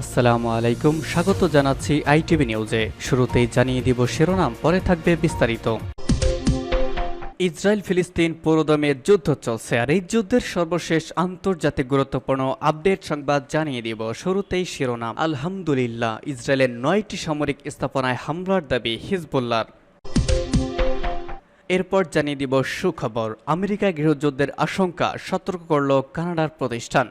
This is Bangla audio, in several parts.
আসসালামু আলাইকুম, স্বাগত জানাচ্ছি আইটিভি নিউজে। শুরুতেই জানিয়ে দিব শিরোনাম, পরে থাকবে বিস্তারিত। ইসরায়েল ফিলিস্তিন পুরোদমে যুদ্ধ চলছে, আর এই যুদ্ধের সর্বশেষ আন্তর্জাতিক গুরুত্বপূর্ণ আপডেট সংবাদ জানিয়ে দিব। শুরুতেই শিরোনাম। আলহামদুলিল্লাহ, ইসরায়েলের 9টি সামরিক স্থাপনায় হামলার দাবি হিজবুল্লাহর। এরপর জানিয়ে দিব সুখবর, আমেরিকা গৃহযুদ্ধের আশঙ্কা, সতর্ক করল কানাডার প্রতিষ্ঠান।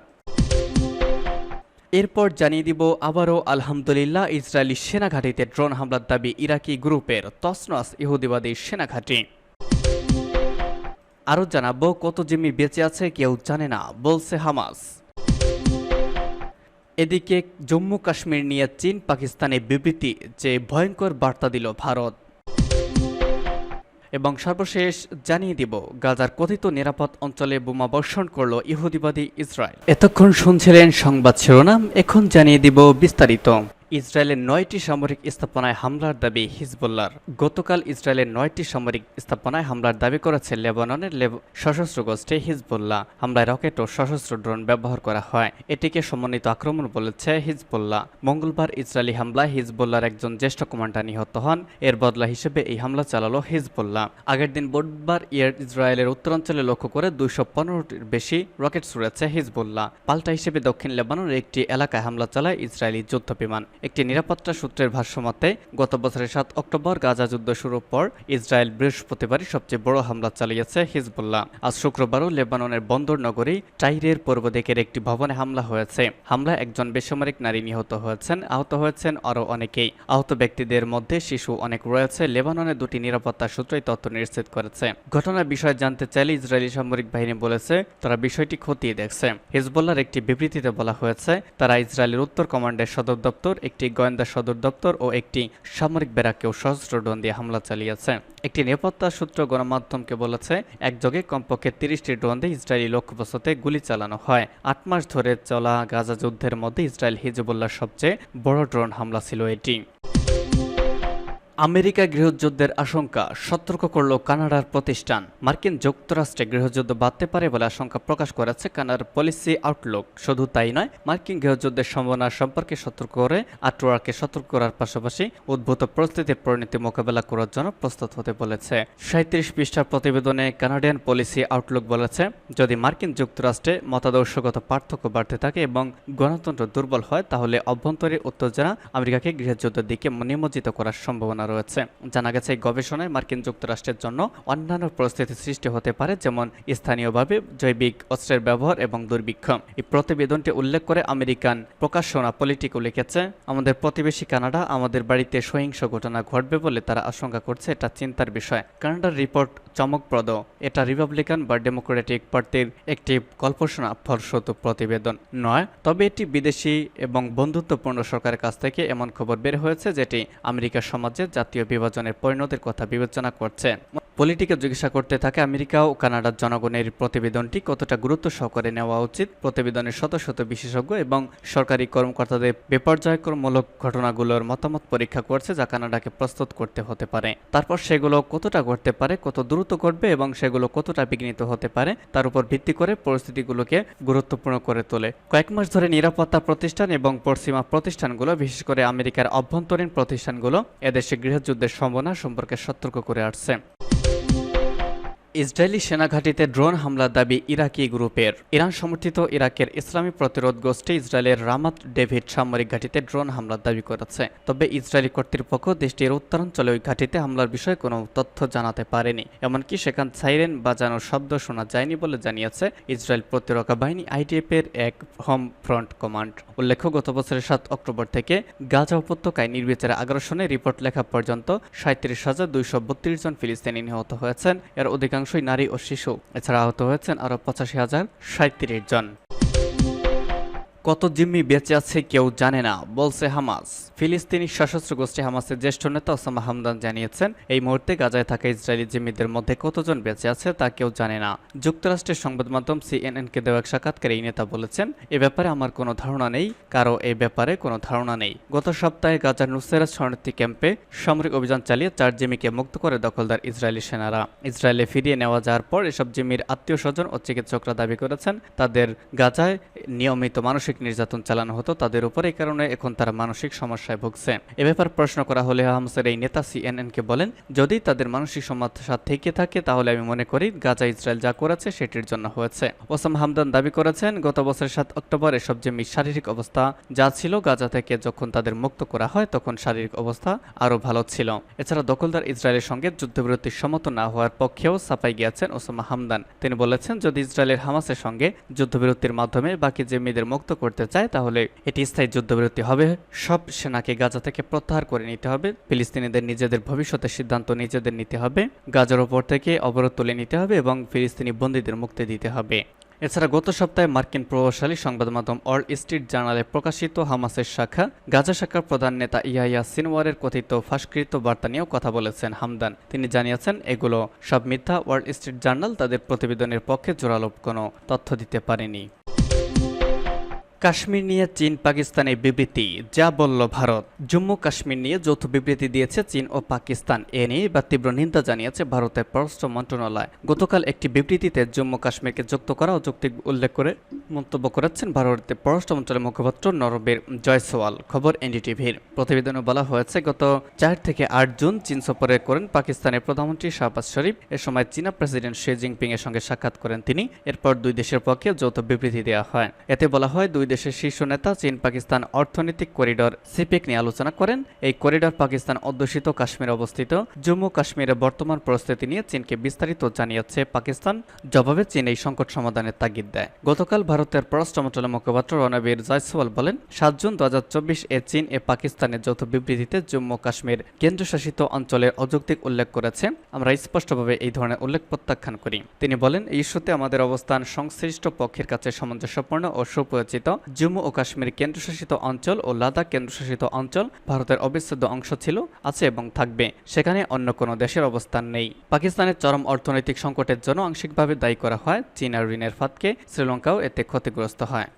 এরপর জানিয়ে দিব আবারও আলহামদুলিল্লাহ, ইসরায়েলি সেনাঘাঁটিতে ড্রোন হামলার দাবি ইরাকি গ্রুপের, তছনছ ইহুদিবাদী সেনাঘাঁটি। আরও জানাবো কত জিম্মি বেঁচে আছে কেউ জানে না, বলছে হামাস। এদিকে জম্মু কাশ্মীর নিয়ে চীন পাকিস্তানে বিবৃতি, যে ভয়ঙ্কর বার্তা দিল ভারত। এবং সর্বশেষ জানিয়ে দিব গাজার কথিত নিরাপদ অঞ্চলে বোমা বর্ষণ করল ইহুদিবাদী ইসরায়েল। এতক্ষণ শুনছিলেন সংবাদ শিরোনাম, এখন জানিয়ে দিব বিস্তারিত। ইসরায়েলের 9টি সামরিক স্থাপনায় হামলার দাবি হিজবুল্লাহর। গতকাল ইসরায়েলের 9টি সামরিক স্থাপনায় হামলার দাবি করেছে লেবাননের সশস্ত্র গোষ্ঠী হিজবুল্লাহ। হামলায় রকেট ও সশস্ত্র ড্রোন ব্যবহার করা হয়, এটিকে সমন্বিত আক্রমণ বলেছে হিজবুল্লাহ। মঙ্গলবার ইসরায়েলি হামলায় হিজবুল্লাহর একজন জ্যেষ্ঠ কমান্ডার নিহত হন। এর বদলা হিসেবে এই হামলা চালালো হিজবুল্লাহ। আগের দিন বুধবার ইসরায়েলের উত্তরাঞ্চলে লক্ষ্য করে 215টির বেশি রকেট ছুড়েছে হিজবুল্লাহ। পাল্টা হিসেবে দক্ষিণ লেবাননের একটি এলাকায় হামলা চালায় ইসরায়েলি যুদ্ধ বিমান। একটি নিরাপত্তা সূত্রের ভাষ্যমতে গত বছরের 7 অক্টোবর গাজা যুদ্ধ শুরুর পর ইসরায়েল বৃহস্পতিবারই সবচেয়ে বড় হামলা চালিয়েছে হিজবুল্লাহ। আজ শুক্রবারও লেবাননের বন্দর নগরী টাইরের পূর্ব দিকের একটি ভবনে হামলা হয়েছে। হামলায় একজন বেসামরিক নারী নিহত হয়েছেন, আহত হয়েছেন আরও অনেকেই। আহত ব্যক্তিদের মধ্যে শিশু অনেক রয়েছে। লেবাননের দুটি নিরাপত্তা সূত্রই তথ্য নিশ্চিত করেছে। ঘটনার বিষয়ে জানতে চাইলে ইসরায়েলি সামরিক বাহিনী বলেছে তারা বিষয়টি খতিয়ে দেখছে। হিজবুল্লাহর একটি বিবৃতিতে বলা হয়েছে তারা ইসরায়েলের উত্তর কমান্ডের সদর দপ্তর, একটি গোয়েন্দা সদর দপ্তর ও একটি সামরিক ব্যারাকেও সশস্ত্র ড্রোন দিয়ে হামলা চালিয়েছে। একটি নিরাপত্তা সূত্র গণমাধ্যমকে বলেছে একযোগে কমপক্ষে 30টি ড্রোন দিয়ে ইসরায়েলি লক্ষ্যবস্তুতে গুলি চালানো হয়। 8 মাস ধরে চলা গাজা যুদ্ধের মধ্যে ইসরায়েল হিজবুল্লাহর সবচেয়ে বড় ড্রোন হামলা ছিল এটি। আমেরিকা গৃহযুদ্ধের আশঙ্কা, সতর্ক করল কানাডার প্রতিষ্ঠান। মার্কিন যুক্তরাষ্ট্রে গৃহযুদ্ধ বাড়তে পারে বলে আশঙ্কা প্রকাশ করেছে কানাডার পলিসি আউটলুক। শুধু তাই নয়, মার্কিন গৃহযুদ্ধের সম্ভাবনা সম্পর্কে সতর্ক করে আটওয়ার্কে সতর্ক করার পাশাপাশি উদ্ভূত পরিস্থিতির পরিণতি মোকাবেলা করার জন্য প্রস্তুত হতে বলেছে। 37 পৃষ্ঠার প্রতিবেদনে কানাডিয়ান পলিসি আউটলুক বলেছে, যদি মার্কিন যুক্তরাষ্ট্রে মতাদর্শগত পার্থক্য বাড়তে থাকে এবং গণতন্ত্র দুর্বল হয়, তাহলে অভ্যন্তরীণ উত্তেজনা আমেরিকাকে গৃহযুদ্ধের দিকে নিমজ্জিত করার সম্ভাবনা রয়েছে। জানা গেছে এই গবেষণায় মার্কিন যুক্তরাষ্ট্রের জন্য অন্যান্য পরিস্থিতি সৃষ্টি হতে পারে, যেমন স্থানীয়ভাবে জৈবিক অস্ত্রের ব্যবহার এবং দুর্ভিক্ষ। এই প্রতিবেদনটি উল্লেখ করে আমেরিকান প্রকাশনা পলিটিকো লিখেছে, আমাদের প্রতিবেশী কানাডা, আমাদের বাড়িতে সহিংস ঘটনা ঘটবে বলে তারা আশঙ্কা করছে, এটা চিন্তার বিষয়। কানাডার রিপোর্ট চমকপ্রদ, এটা রিপাবলিকান বা ডেমোক্রেটিক পার্টির একটি কল্পনা ফলপ্রসূ প্রতিবেদন নয়, তবে এটি বিদেশি এবং বন্ধুত্বপূর্ণ সরকারের কাছ থেকে এমন খবর বের হয়েছে যেটি আমেরিকার সমাজে জাতীয় বিভাজনের পরিণতির কথা বিবেচনা করছে। পলিটিকে জিজ্ঞাসা করতে থাকে আমেরিকা ও কানাডার জনগণের প্রতিবেদনটি কতটা গুরুত্ব সহকারে নেওয়া উচিত। প্রতিবেদনের শত শত বিশেষজ্ঞ এবং সরকারি কর্মকর্তাদের বিপর্যয়করমূলক ঘটনাগুলোর মতামত পরীক্ষা করছে, যা কানাডাকে প্রস্তুত করতে হতে পারে। তারপর সেগুলো কতটা ঘটতে পারে, কত দ্রুত ঘটবে এবং সেগুলো কতটা বিঘ্নিত হতে পারে, তার উপর ভিত্তি করে পরিস্থিতিগুলোকে গুরুত্বপূর্ণ করে তোলে। কয়েক মাস ধরে নিরাপত্তা প্রতিষ্ঠান এবং পশ্চিমা প্রতিষ্ঠানগুলো, বিশেষ করে আমেরিকার অভ্যন্তরীণ প্রতিষ্ঠানগুলো, এদেশে গৃহযুদ্ধের সম্ভাবনা সম্পর্কে সতর্ক করে আসছে। ইসরায়েলি সেনাঘাঁটিতে ড্রোন হামলার দাবি ইরাকি গ্রুপের। ইরান সমর্থিত ইরাকের ইসলামী প্রতিরোধ গোষ্ঠী ইসরায়েলের রামাত ডেভিড সামরিক ঘাঁটিতে ড্রোন হামলার দাবি করেছে। তবে ইসরায়েলি কর্তৃপক্ষ দেশটির উত্তরাঞ্চলে ওই ঘাঁটিতে হামলার বিষয়ে কোনো তথ্য জানাতে পারেনি। এমনকি সেখানে সাইরেন বাজানোর শব্দ শোনা যায়নি বলে জানিয়েছে ইসরায়েল প্রতিরক্ষা বাহিনী IDF এর এক হোম ফ্রন্ট কমান্ড। উল্লেখ্য, গত বছরের 7 অক্টোবর থেকে গাজা উপত্যকায় নির্বিচারে আগ্রাসনে রিপোর্ট লেখা পর্যন্ত 37,232 জন ফিলিস্তিনি নিহত হয়েছেন। এর অধিকাংশ নারী ও শিশু। এছাড়া আহত হয়েছেন আরো 85,037 জন। কত জিম্মি বেঁচে আছে কেউ জানে না, বলছে হামাস। ফিলিস্তিনি সশস্ত্র গোষ্ঠী হামাসের জ্যেষ্ঠ নেতা ওসামা হামদান জানিয়েছেন, এই মুহূর্তে গাজায় থাকা ইসরায়েলি জিম্মিদের মধ্যে কতজন বেঁচে আছে তা কেউ জানে না। যুক্তরাষ্ট্রের সংবাদ মাধ্যম CNN-কে দেওয়া এক সাক্ষাৎকারে এই নেতা বলেছেন, এ ব্যাপারে আমার কোনো ধারণা নেই, কারো এই ব্যাপারে কোনো ধারণা নেই। গত সপ্তাহে গাজার নুসেরাত শরণার্থী ক্যাম্পে সামরিক অভিযান চালিয়ে 4 জিম্মিকে মুক্ত করে দখলদার ইসরায়েলি সেনারা। ইসরায়েলে ফিরিয়ে নেওয়া যাওয়ার পর এসব জিম্মির আত্মীয় স্বজন ও চিকিৎসকরা দাবি করেছেন তাদের গাজায় নিয়মিত মানসিক সামরিক নির্যাতন চালানো হতো তাদের উপর, এই কারণে এখন তারা মানসিক সমস্যায় ভুগছে। এ ব্যাপার প্রশ্ন করা হলে হামাসের এই নেতা সিএনএনকে বলেন, যদি তাদের মানসিক সমস্যা থেকে থাকে তাহলে আমি মনে করি গাজা ইসরায়েল যা করেছে সেটির জন্য হয়েছে। ওসামা হামদান দাবি করেছেন, গত বছরের 7 অক্টোবর এসব জেমি শারীরিক অবস্থা যা ছিল গাজা থেকে যখন তাদের মুক্ত করা হয় তখন শারীরিক অবস্থা আরও ভালো ছিল। এছাড়া দখলদার ইসরায়েলের সঙ্গে যুদ্ধবিরতি সম্মত না হওয়ার পক্ষেও সাফাই গিয়েছেন ওসামা হামদান। তিনি বলেছেন, যদি ইসরায়েলের হামাসের সঙ্গে যুদ্ধবিরতির মাধ্যমে বাকি জেমিদের মুক্ত করতে চায় তাহলে এটি স্থায়ী যুদ্ধবিরতি হবে। সব সেনাকে গাজা থেকে প্রত্যাহার করে নিতে হবে। ফিলিস্তিনিদের নিজেদের ভবিষ্যতের সিদ্ধান্ত নিজেদের নিতে হবে। গাজার ওপর থেকে অবরোধ তুলে নিতে হবে এবং ফিলিস্তিনি বন্দীদের মুক্তি দিতে হবে। এছাড়া গত সপ্তাহে মার্কিন প্রভাবশালী সংবাদ মাধ্যম ওয়াল স্ট্রিট জার্নালে প্রকাশিত হামাসের শাখা গাজা শাখার প্রধান নেতা ইয়াহিয়া সিনওয়ারের কথিত ফাঁসকৃত বার্তা নিয়েও কথা বলেছেন হামদান। তিনি জানিয়েছেন, এগুলো সব মিথ্যা। ওয়াল স্ট্রিট জার্নাল তাদের প্রতিবেদনের পক্ষে জোরালো কোনো তথ্য দিতে পারেনি। কাশ্মীর নিয়ে চীন পাকিস্তানে বিবৃতি, যা বলল ভারত। জম্মু কাশ্মীর নিয়ে যৌথ বিবৃতি দিয়েছে চীন ও পাকিস্তান। এ নিয়ে এবার তীব্র নিন্দা জানিয়েছে ভারতের পররাষ্ট্র মন্ত্রণালয়। গতকাল একটি বিবৃতিতে জম্মু কাশ্মীরকে যুক্ত করা অযৌক্তিক উল্লেখ করে মন্তব্য করেছেন ভারতের পররাষ্ট্র মন্ত্রণালয়ের মুখপাত্র নরবীর জয়সওয়াল। খবর এনডিটিভির। প্রতিবেদনে বলা হয়েছে, গত 4 থেকে 8 জুন চীন সফরে করেন পাকিস্তানের প্রধানমন্ত্রী শাহবাজ শরীফ। এ সময় চীনা প্রেসিডেন্ট শি জিনপিং এর সঙ্গে সাক্ষাৎ করেন তিনি। এরপর দুই দেশের পক্ষে যৌথ বিবৃতি দেওয়া হয়। এতে বলা হয়, দুই দেশের শীর্ষ নেতা চীন পাকিস্তান অর্থনৈতিক করিডর সিপেক নিয়ে আলোচনা করেন। এই করিডর পাকিস্তান অধ্যুষিত কাশ্মীরে অবস্থিত। জম্মু কাশ্মীরের বর্তমান পরিস্থিতি নিয়ে চীনকে বিস্তারিত জানিয়েছে পাকিস্তান। জবাবে চীন এই সংকট সমাধানের তাগিদ দেয়। গতকাল ভারতের পররাষ্ট্র মন্ত্রণালয়ের মুখপাত্র রণবীর জয়সওয়াল বলেন, 7 জুন 2024 এ চীন এ পাকিস্তানের যৌথ বিবৃতিতে জম্মু কাশ্মীর কেন্দ্রশাসিত অঞ্চলের অযৌক্তিক উল্লেখ করেছে। আমরা স্পষ্টভাবে এই ধরনের উল্লেখ প্রত্যাখ্যান করি। তিনি বলেন, এই ইস্যুতে আমাদের অবস্থান সংশ্লিষ্ট পক্ষের কাছে সামঞ্জস্যপূর্ণ ও সুপরিচিত। জম্মু ও কাশ্মীর কেন্দ্রশাসিত অঞ্চল ও লাদাখ কেন্দ্রশাসিত অঞ্চল ভারতের অবিচ্ছেদ্য অংশ ছিল, আছে এবং থাকবে। সেখানে অন্য কোনো দেশের অবস্থান নেই। পাকিস্তানের চরম অর্থনৈতিক সংকটের জন্য আংশিকভাবে দায়ী করা হয় চীনের ঋণের ফাঁদকে। শ্রীলঙ্কাও এতে ক্ষতিগ্রস্ত হয়।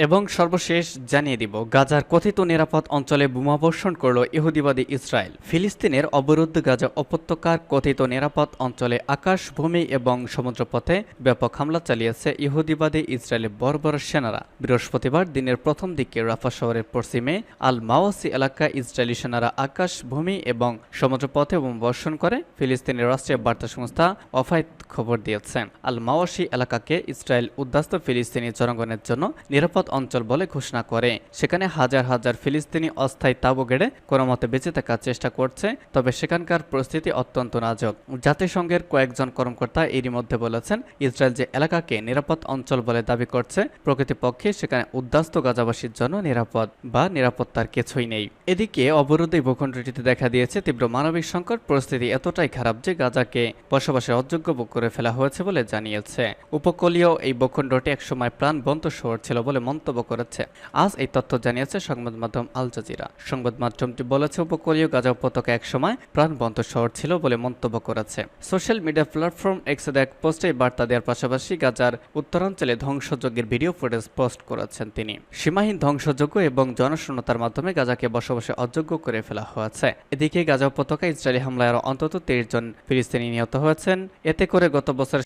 এবং সর্বশেষ জানিয়ে দিব, গাজার কথিত নিরাপদ অঞ্চলে বোমাবর্ষণ করল ইহুদিবাদী ইসরায়েল। ফিলিস্তিনের অবরুদ্ধ গাজা উপত্যকার কথিত নিরাপদ অঞ্চলে আকাশ, ভূমি এবং সমুদ্রপথে ব্যাপক হামলা চালিয়েছে ইহুদিবাদী ইসরায়েলের বর্বর সেনারা। বৃহস্পতিবার দিনের প্রথম দিকে রাফা শহরের পশ্চিমে আল মাওয়াসি এলাকায় ইসরায়েলি সেনারা আকাশ, ভূমি এবং সমুদ্রপথে বোমাবর্ষণ করে। ফিলিস্তিনের রাষ্ট্রীয় বার্তা সংস্থা অফাইদ খবর দিয়েছে, আল মাওয়াসি এলাকাকে ইসরায়েল উদ্বাস্ত ফিলিস্তিনি জনগণের জন্য নিরাপদ অঞ্চল বলে ঘোষণা করে। সেখানে হাজার হাজার ফিলিস্তিনি অস্থায়ী তাঁবু গেড়ে কোনোমতে বেঁচে থাকার চেষ্টা করছে। তবে সেখানকার পরিস্থিতি অত্যন্ত নাজুক। জাতিসংঘের কয়েকজন কর্মকর্তা এরই মধ্যে বলেছেন, ইসরায়েল যে এলাকাকে নিরাপদ অঞ্চল বলে দাবি করছে, প্রকৃতপক্ষে সেখানে উদ্বাস্ত গাজাবাসীর জন্য নিরাপদ বা নিরাপত্তার কিছুই নেই। এদিকে অবরোধ এই ভূখণ্ডটিতে দেখা দিয়েছে তীব্র মানবিক সংকট। পরিস্থিতি এতটাই খারাপ যে গাজাকে বসবাসের অযোগ্য করে ফেলা হয়েছে বলে জানিয়েছে। উপকূলীয় এই ভূখণ্ডটি একসময় প্রাণবন্ত শহর ছিল বলে মন্তব্য করেছে। আজ এই তথ্য জানিয়েছে সংবাদ মাধ্যম আল জাজিরা। সংবাদ মাধ্যমটি বলেছে, উপকূলীয় গাজা উপত্যকা একসময় প্রাণবন্ত শহর ছিল বলে মন্তব্য করেছে। সোশ্যাল মিডিয়া প্ল্যাটফর্ম এক্সে এক পোস্টে বার্তা দেওয়ার পাশাপাশি গাজার উত্তরাঞ্চলে ধ্বংসযজ্ঞের ভিডিও ফুটেজ পোস্ট করেছেন তিনি। সীমাহীন ধ্বংসযজ্ঞ এবং জনশূন্যতার মাধ্যমে গাজাকে বসবাসে অযোগ্য করে ফেলা হয়েছে। এদিকে গাজা উপত্যকায় ইসরায়েলি হামলায় আরও অন্তত 30 জন ফিলিস্তিনি নিহত হয়েছেন। এতে করে গত বছর